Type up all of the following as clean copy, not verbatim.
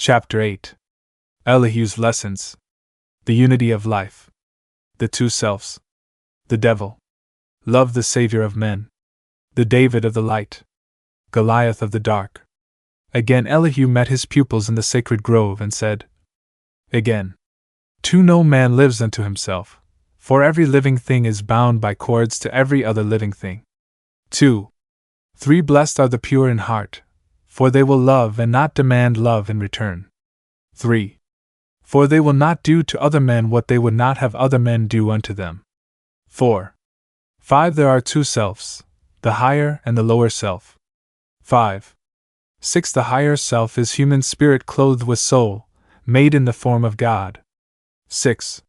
Chapter 8.Elihu's Lessons. The Unity of Life. The Two Selves. The Devil. Love the Savior of men. The David of the Light. Goliath of the Dark. Again Elihu met his pupils in the sacred grove and said, Again. 2 No man lives unto himself, for every living thing is bound by cords to every other living thing. 2. 3 Blessed are the pure in heart, for they will love and not demand love in return. 3. For they will not do to other men what they would not have other men do unto them. 4. 5 There are 2 selves, the higher and the lower self. 5. 6 The higher self is human spirit clothed with soul, made in the form of God. 6.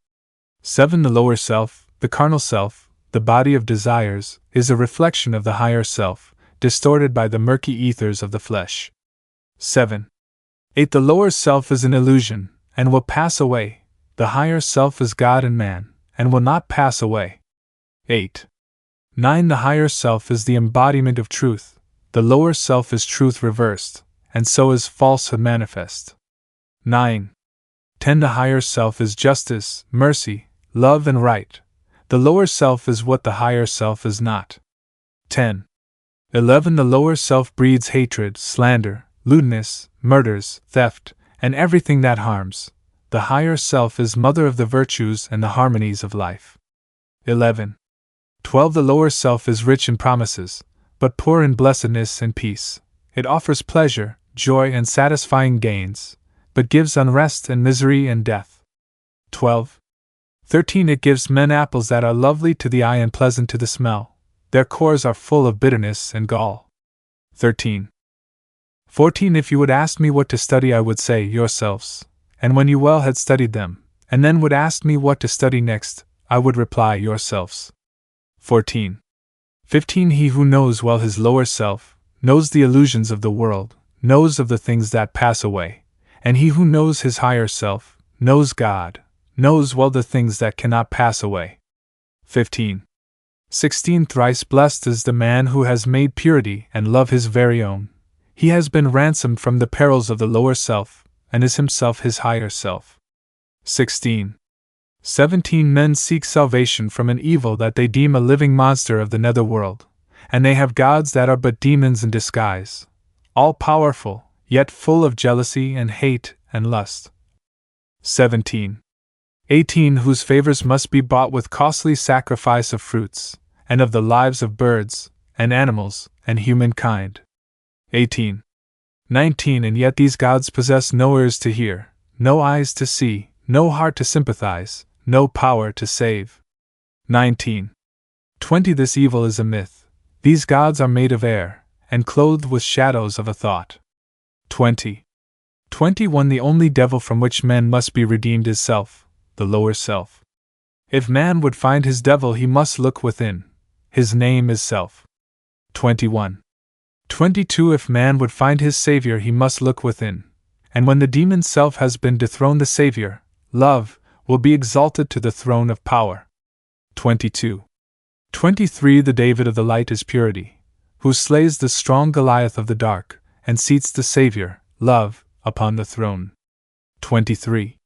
7 The lower self, the carnal self, the body of desires, is a reflection of the higher self, distorted by the murky ethers of the flesh. 7. 8 The lower self is an illusion, and will pass away. The higher self is God and man, and will not pass away. 8. 9 The higher self is the embodiment of truth, the lower self is truth reversed, and so is falsehood manifest. 9. 10 The higher self is justice, mercy, love and right, the lower self is what the higher self is not. 10. 11 The lower self breeds hatred, slander, lewdness, murders, theft, and everything that harms. The higher self is mother of the virtues and the harmonies of life. 11. 12 The lower self is rich in promises, but poor in blessedness and peace. It offers pleasure, joy and satisfying gains, but gives unrest and misery and death. 12. 13 It gives men apples that are lovely to the eye and pleasant to the smell. Their cores are full of bitterness and gall. 13. 14 If you would ask me what to study, I would say, yourselves. And when you well had studied them, and then would ask me what to study next, I would reply, yourselves. 14. 15 He who knows well his lower self, knows the illusions of the world, knows of the things that pass away, and he who knows his higher self, knows God, knows well the things that cannot pass away. 15. 16 Thrice blessed is the man who has made purity and love his very own. He has been ransomed from the perils of the lower self, and is himself his higher self. 16. 17 Men seek salvation from an evil that they deem a living monster of the nether world, and they have gods that are but demons in disguise, all-powerful, yet full of jealousy and hate and lust. 17. 18 Whose favors must be bought with costly sacrifice of fruits, and of the lives of birds, and animals, and humankind. 18. 19 And yet these gods possess no ears to hear, no eyes to see, no heart to sympathize, no power to save. 19. 20 This evil is a myth. These gods are made of air, and clothed with shadows of a thought. 20. 21 The only devil from which men must be redeemed is self, the lower self. If man would find his devil, he must look within. His name is self. 21. 22 If man would find his Savior, he must look within. And when the demon self has been dethroned, the Savior, love, will be exalted to the throne of power. 22. 23 The David of the Light is purity, who slays the strong Goliath of the dark, and seats the Savior, love, upon the throne. 23.